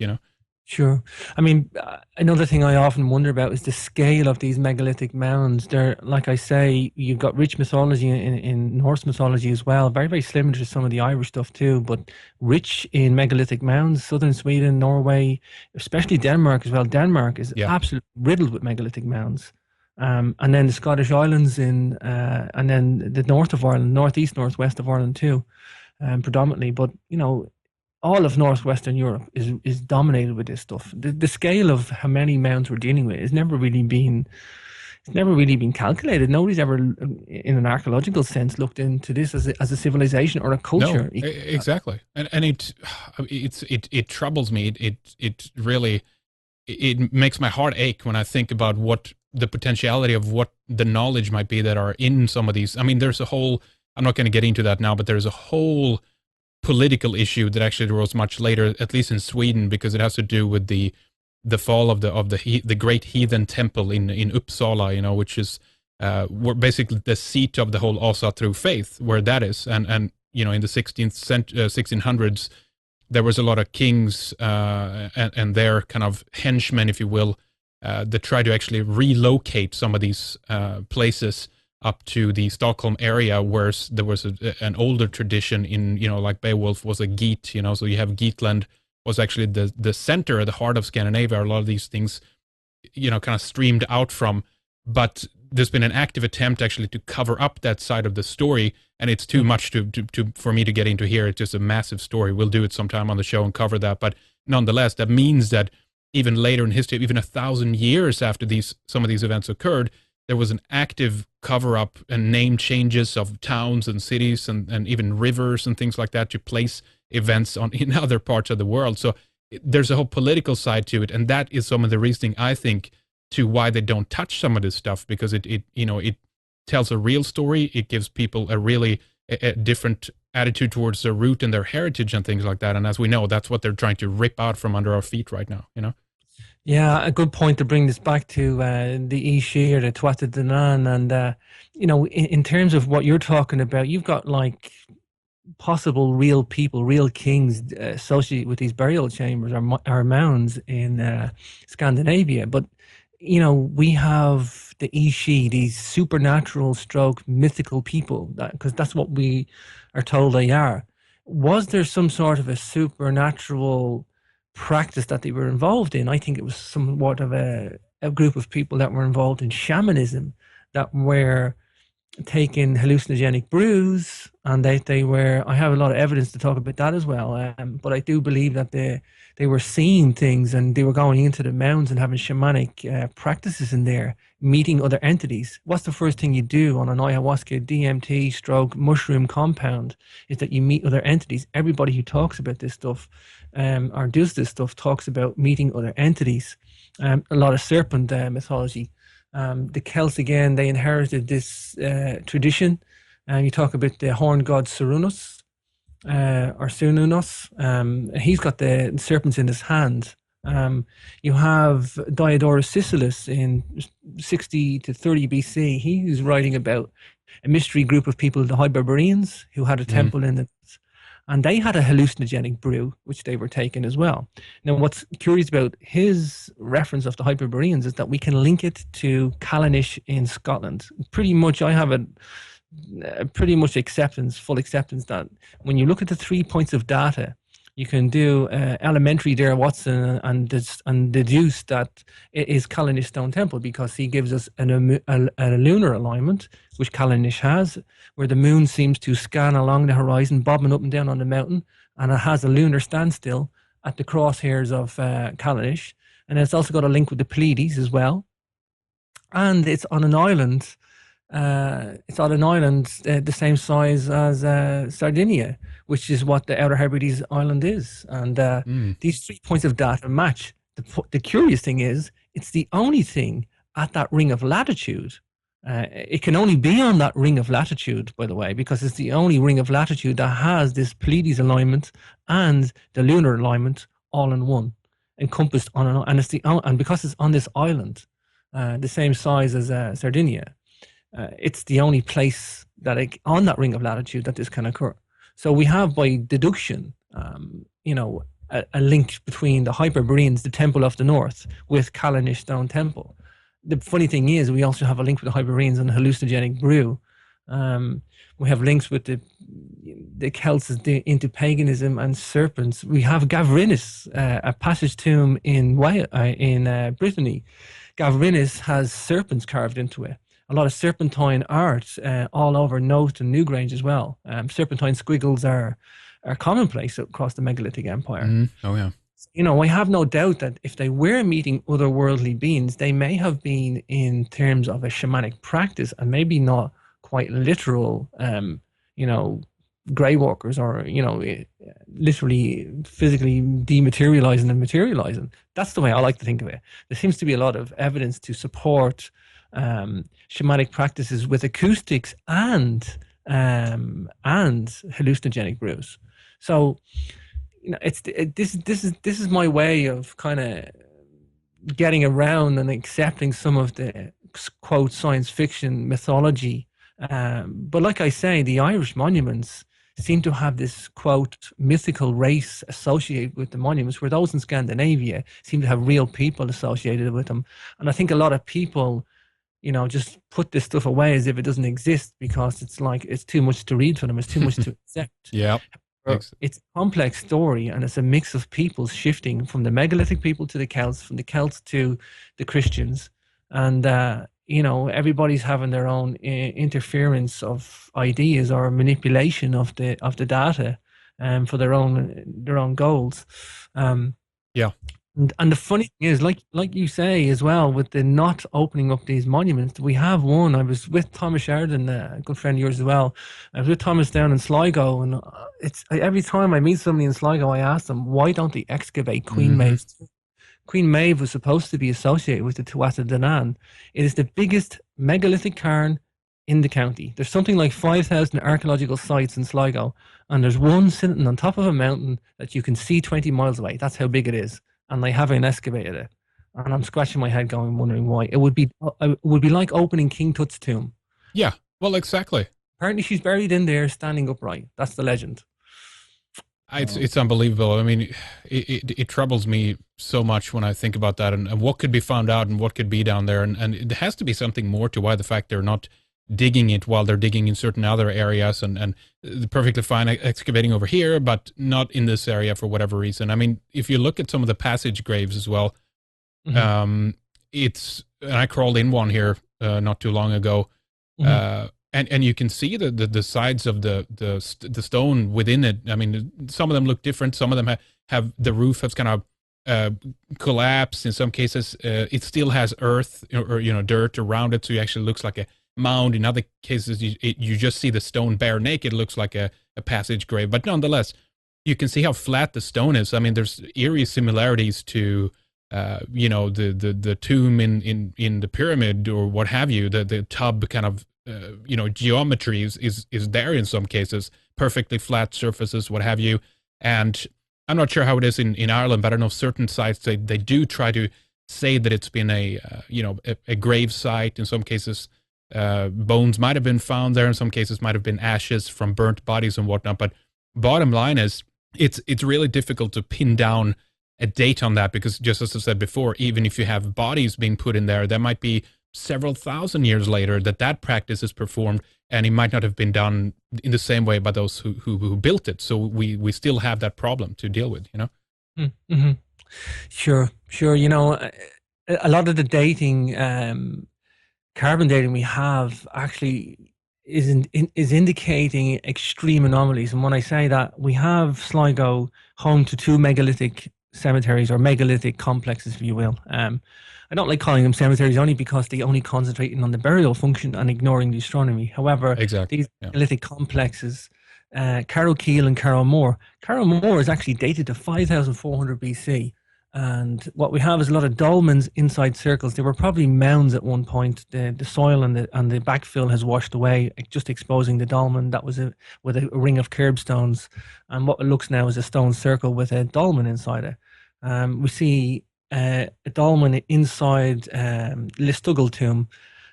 Sure. I mean, another thing I often wonder about is the scale of these megalithic mounds. They're, like I say, you've got rich mythology in Norse mythology as well, very, very similar to some of the Irish stuff too, but rich in megalithic mounds. Southern Sweden, Norway, especially Denmark as well. Denmark is absolutely riddled with megalithic mounds. And then the Scottish Islands and then the north of Ireland, northeast, northwest of Ireland too, predominantly. But, all of northwestern Europe is dominated with this stuff. The scale of how many mounds we're dealing with is never really been it's never really been calculated. Nobody's ever, in an archaeological sense, looked into this as a civilization or a culture. No, exactly, and it troubles me. It really it makes my heart ache when I think about what the potentiality of what the knowledge might be that are in some of these. I mean, there's a whole. I'm not going to get into that now, but there's a whole political issue that actually arose much later, at least in Sweden, because it has to do with the fall of the great heathen temple in Uppsala, which is where basically the seat of the whole Asa through faith, where that is, and in the 1600s, there was a lot of kings and their kind of henchmen, if you will, that tried to actually relocate some of these places up to the Stockholm area, where there was an older tradition in, like Beowulf was a Geat, so you have Geatland was actually the center, the heart of Scandinavia. A lot of these things, kind of streamed out from, but there's been an active attempt actually to cover up that side of the story, and it's too much for me to get into here. It's just a massive story. We'll do it sometime on the show and cover that, but nonetheless, that means that even later in history, even 1,000 years after some of these events occurred, there was an active cover-up and name changes of towns and cities and even rivers and things like that to place events in other parts of the world. So there's a whole political side to it, and that is some of the reasoning, I think, to why they don't touch some of this stuff, because it tells a real story. It gives people a different attitude towards their root and their heritage and things like that. And as we know, that's what they're trying to rip out from under our feet right now. Yeah, a good point to bring this back to the Aos Si or the Tuatha De Danann, and in terms of what you're talking about, you've got like possible real people, real kings associated with these burial chambers or mounds in Scandinavia. But we have the Aos Si, these supernatural stroke mythical people, because that's what we are told they are. Was there some sort of a supernatural practice that they were involved in? I think it was somewhat of a group of people that were involved in shamanism, that were taking hallucinogenic brews, and they were, I have a lot of evidence to talk about that as well, but I do believe that they were seeing things, and they were going into the mounds and having shamanic practices in there, meeting other entities. What's the first thing you do on an ayahuasca DMT stroke mushroom compound? Is that you meet other entities. Everybody who talks about this stuff or does this stuff talks about meeting other entities. A lot of serpent mythology. The Celts, again, they inherited this tradition. You talk about the horned god Cernunnos, or Cernunnos. He's got the serpents in his hand. You have Diodorus Siculus in 60 to 30 BC. He's writing about a mystery group of people, the Hyperboreans, who had a temple in it. And they had a hallucinogenic brew, which they were taking as well. Now, what's curious about his reference of the Hyperboreans is that we can link it to Callanish in Scotland. Pretty much, I have pretty much full acceptance that when you look at the 3 points of data, you can do elementary there, Watson, and deduce that it is Callanish Stone Temple, because he gives us a lunar alignment, which Callanish has, where the moon seems to scan along the horizon, bobbing up and down on the mountain, and it has a lunar standstill at the crosshairs of Callanish. And it's also got a link with the Pleiades as well. And it's on an island. The same size as Sardinia, which is what the Outer Hebrides island is. And these 3 points of data match. The curious thing is, it's the only thing at that ring of latitude. It can only be on that ring of latitude, by the way, because it's the only ring of latitude that has this Pleiades alignment and the lunar alignment all in one, encompassed on and because it's on this island, the same size as Sardinia. It's the only place that on that ring of latitude that this can occur. So we have, by deduction, a link between the Hyperboreans, the Temple of the North, with Callanish Stone Temple. The funny thing is, we also have a link with the Hyperboreans and hallucinogenic brew. We have links with the Celts into paganism and serpents. We have Gavrinis, a passage tomb in Brittany. Gavrinis has serpents carved into it. A lot of serpentine art all over Note and Newgrange as well. Serpentine squiggles are are commonplace across the megalithic empire. Oh yeah. I have no doubt that if they were meeting otherworldly beings, they may have been in terms of a shamanic practice and maybe not quite literal, you know, grey walkers or, literally physically dematerializing and materializing. That's the way I like to think of it. There seems to be a lot of evidence to support shamanic practices with acoustics and hallucinogenic brews. So, this is my way of kind of getting around and accepting some of the quote science fiction mythology. But like I say, the Irish monuments seem to have this quote mythical race associated with the monuments, where those in Scandinavia seem to have real people associated with them. And I think a lot of people, just put this stuff away as if it doesn't exist because it's like it's too much to read for them. It's too much to accept. Yeah. It's a complex story, and it's a mix of peoples shifting from the megalithic people to the Celts, from the Celts to the Christians, and everybody's having their own interference of ideas or manipulation of the data, for their own goals. Yeah. And the funny thing is, like you say as well, with the not opening up these monuments, we have one. I was with Thomas Sheridan, a good friend of yours as well. I was with Thomas down in Sligo, and every time I meet somebody in Sligo, I ask them, why don't they excavate Queen Maeve? Queen Maeve was supposed to be associated with the Tuatha De Danann. It is the biggest megalithic cairn in the county. There's something like 5,000 archaeological sites in Sligo, and there's one sitting on top of a mountain that you can see 20 miles away. That's how big it is. And they haven't excavated it. And I'm scratching my head going, wondering why. It would be like opening King Tut's tomb. Yeah, well, exactly. Apparently she's buried in there standing upright. That's the legend. It's unbelievable. I mean, it troubles me so much when I think about that and what could be found out and what could be down there. And it has to be something more to why the fact they're not digging it while they're digging in certain other areas and perfectly fine excavating over here, but not in this area for whatever reason. I mean, if you look at some of the passage graves as well, and I crawled in one here not too long ago, and you can see the sides of the stone within it. I mean, some of them look different. Some of them have the roof has kind of collapsed. In some cases, it still has earth or dirt around it, so it actually looks like a mound. In other cases, you just see the stone bare naked. It looks like a passage grave, but nonetheless, you can see how flat the stone is. I mean, there's eerie similarities to the tomb in the pyramid or what have you. The tub kind of geometry is there in some cases, perfectly flat surfaces, what have you. And I'm not sure how it is in Ireland, but I know certain sites they do try to say that it's been a grave site. In some cases, bones might have been found there. In some cases, might have been ashes from burnt bodies and whatnot. But bottom line is, it's really difficult to pin down a date on that because, just as I said before, even if you have bodies being put in there might be several thousand years later that practice is performed, and it might not have been done in the same way by those who built it. So we still have that problem to deal with, Mm-hmm. Sure. A lot of the dating, carbon dating we have actually is indicating extreme anomalies. And when I say that, we have Sligo home to two megalithic cemeteries or megalithic complexes, if you will. I don't like calling them cemeteries only because they only concentrate on the burial function and ignoring the astronomy. However, these megalithic complexes, Carrowkeel and Carrowmore. Carrowmore is actually dated to 5,400 BC. And what we have is a lot of dolmens inside circles. They were probably mounds at one point. The soil and the backfill has washed away, just exposing the dolmen. That was with a ring of curbstones. And what it looks now is a stone circle with a dolmen inside it. We see a dolmen inside Listuggle tomb.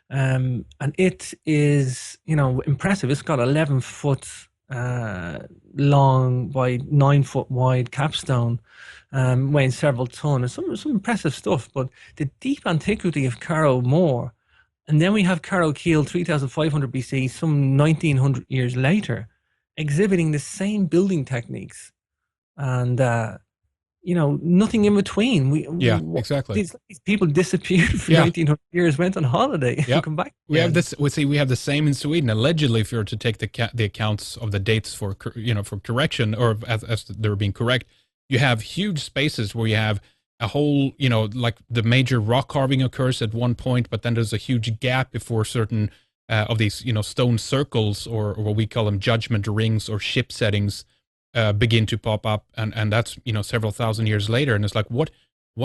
And it is, impressive. It's got 11 foot long by 9 foot wide capstone, weighing several tons. Some impressive stuff. But the deep antiquity of Carrowmore, and then we have Carrowkeel 3,500 BC, some 1,900 years later, exhibiting the same building techniques. And nothing in between. Yeah, exactly. These people disappeared for Yeah, 1900 years, went on holiday, and yep. come back We have again. this. We see we have the same in Sweden. Allegedly, if you were to take the accounts of the dates for for correction, or as they were being correct, you have huge spaces where you have a whole like the major rock carving occurs at one point, but then there's a huge gap before certain of these stone circles, or what we call them judgment rings or ship settings, begin to pop up, and that's several thousand years later, and it's like what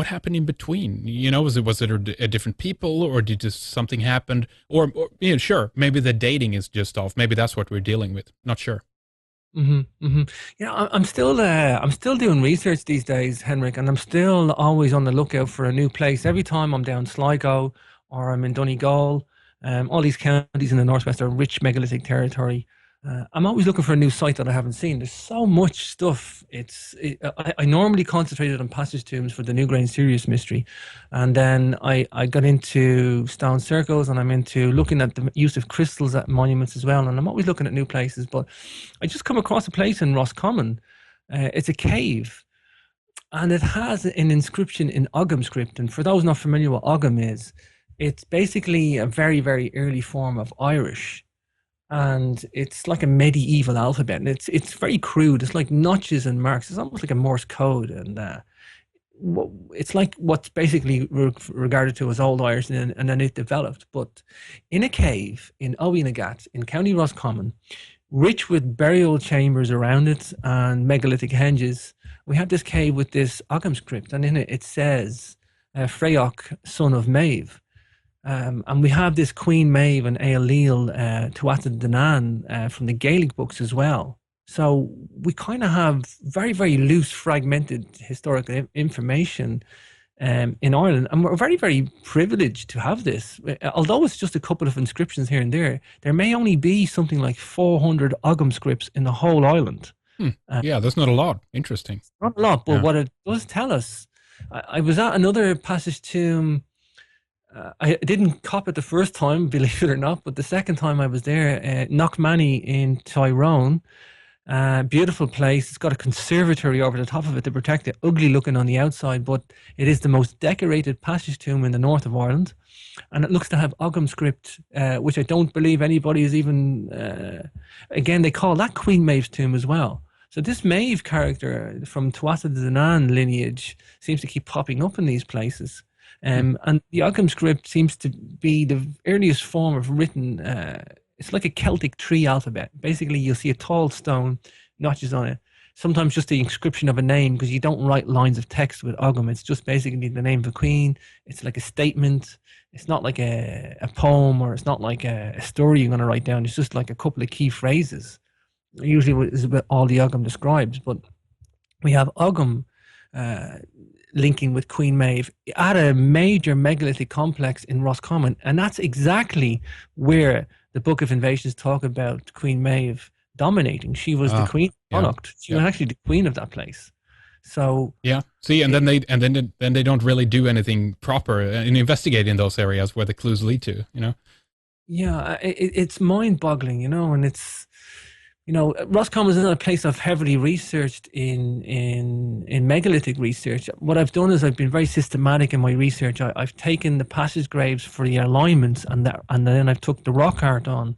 happened in between? Was it a different people, or did just something happen, or sure, maybe the dating is just off. Maybe that's what we're dealing with. Not sure. I'm still doing research these days, Henrik, and I'm still always on the lookout for a new place. Every time I'm down Sligo or I'm in Donegal, all these counties in the northwest are rich megalithic territory. I'm always looking for a new site that I haven't seen. There's so much stuff. I normally concentrated on passage tombs for the Newgrange Serious Mystery, and then I got into stone circles, and I'm into looking at the use of crystals at monuments as well. And I'm always looking at new places. But I just come across a place in Roscommon. It's a cave, and it has an inscription in Ogham script. And for those not familiar what Ogham is, it's basically a very, very early form of Irish, and it's like a medieval alphabet, and it's very crude. It's like notches and marks. It's almost like a Morse code, and it's like what's basically regarded to as Old Irish, and then it developed. But in a cave in Owenagat in County Roscommon, rich with burial chambers around it and megalithic henges, we have this cave with this Ogham script, and in it it says, Freoch, son of Maeve. And we have this Queen Maeve and Ailill, Tuatha De Danann, from the Gaelic books as well. So we kind of have very, very loose, fragmented historical information in Ireland, and we're very, very privileged to have this. Although it's just a couple of inscriptions here and there may only be something like 400 Ogham scripts in the whole island. Yeah, that's not a lot. Interesting. Not a lot, but Yeah. what it does tell us, I was at another passage tomb. I didn't cop it the first time, believe it or not, but the second time I was there, Knockmany in Tyrone, beautiful place. It's got a conservatory over the top of it to protect it. Ugly looking on the outside, but it is the most decorated passage tomb in the north of Ireland, and it looks to have Ogham script, which I don't believe anybody is even. Again, they call that Queen Maeve's tomb as well. So this Maeve character from Tuatha De Danann lineage seems to keep popping up in these places. And the Ogham script seems to be the earliest form of written. It's like a Celtic tree alphabet. Basically, you'll see a tall stone, notches on it. Sometimes just the inscription of a name, because you don't write lines of text with Ogham. It's just basically the name of a queen. It's like a statement. It's not like a poem, or it's not like a story you're going to write down. It's just like a couple of key phrases. Usually is what all the Ogham describes. But we have Ogham linking with Queen Maeve at a major megalithic complex in Roscommon, and that's exactly where the Book of Invasions talk about Queen Maeve dominating. She was the queen of Connacht. She was actually the queen of that place. So yeah, see, and then they don't really do anything proper in investigating those areas where the clues lead to. Yeah, it's mind-boggling, and it's. Roscommon is a place I've heavily researched in megalithic research. What I've done is I've been very systematic in my research. I've taken the passage graves for the alignments, and then I've took the rock art on.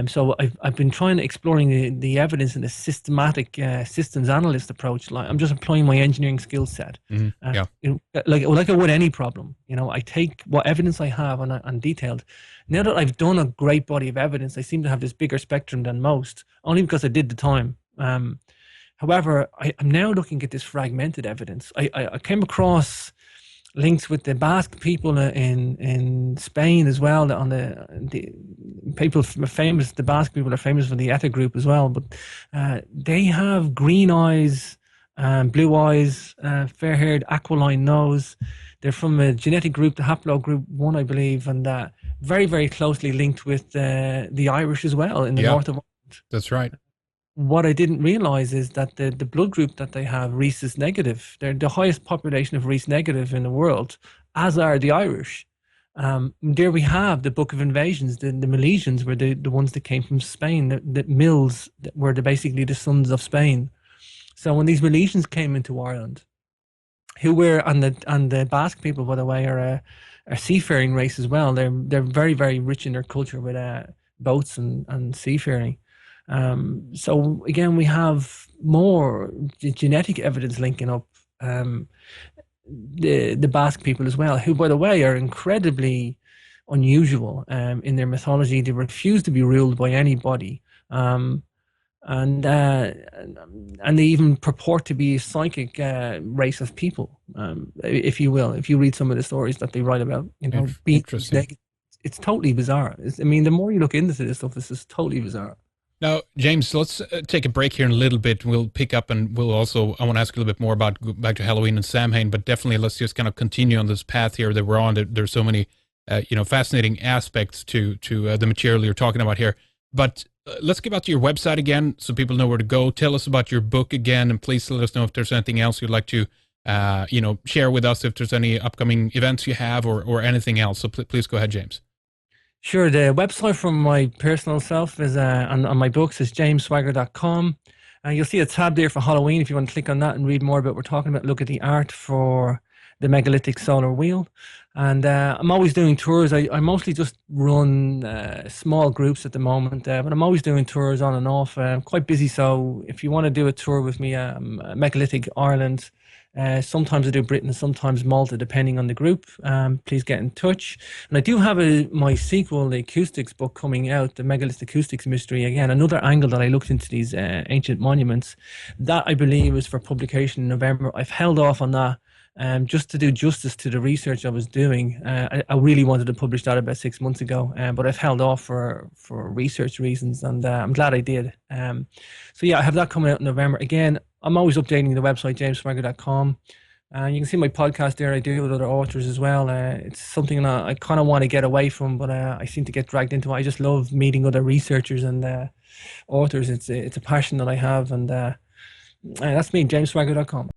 So I've been exploring the evidence in a systematic systems analyst approach. Like, I'm just applying my engineering skill set. Yeah. Like I would any problem. I take what evidence I have and detailed. Now that I've done a great body of evidence, I seem to have this bigger spectrum than most, only because I did the time. However, I'm now looking at this fragmented evidence. I came across links with the Basque people in Spain as well. On the people famous, the Basque people are famous for the ETA group as well. But they have green eyes, blue eyes, fair-haired, aquiline nose. They're from a genetic group, the Haplo group 1, I believe, and very, very closely linked with the Irish as well in the north of Ireland. That's right. What I didn't realize is that the blood group that they have, rhesus negative, they're the highest population of rhesus negative in the world, as are the Irish. There we have the Book of Invasions. The Milesians were the ones that came from Spain. The Mills were basically the sons of Spain. So when these Milesians came into Ireland, who were and the Basque people, by the way, are a seafaring race as well. They're very, very rich in their culture with boats and seafaring. So again, we have more genetic evidence linking up the Basque people as well, who, by the way, are incredibly unusual in their mythology. They refuse to be ruled by anybody. And they even purport to be a psychic race of people, if you will. If you read some of the stories that they write about, being Interesting. it's totally bizarre. I mean, the more you look into this stuff, this is totally bizarre. Now, James, let's take a break here in a little bit. We'll pick up and I want to ask a little bit more about back to Halloween and Samhain, but definitely let's just kind of continue on this path here that we're on. There's so many, fascinating aspects to the material you're talking about here. But let's get back to your website again so people know where to go. Tell us about your book again, and please let us know if there's anything else you'd like to, share with us, if there's any upcoming events you have or anything else. So please go ahead, James. Sure. The website from my personal self is on my books is jamesswagger.com. You'll see a tab there for Halloween if you want to click on that and read more about what we're talking about. Look at the art for the megalithic solar wheel. And I'm always doing tours. I mostly just run small groups at the moment, but I'm always doing tours on and off. I'm quite busy, so if you want to do a tour with me, megalithic Ireland, sometimes I do Britain, sometimes Malta, depending on the group. Please get in touch. And I do have my sequel, the acoustics book, coming out, the Megalith Acoustics Mystery. Again, another angle that I looked into these ancient monuments. That, I believe, is for publication in November. I've held off on that just to do justice to the research I was doing. I really wanted to publish that about 6 months ago, but I've held off for research reasons, and I'm glad I did. So yeah, I have that coming out in November. Again, I'm always updating the website, jamesswagger.com. You can see my podcast there. I do it with other authors as well. It's something that I kind of want to get away from, but I seem to get dragged into it. I just love meeting other researchers and authors. It's a passion that I have, and that's me, jamesswagger.com.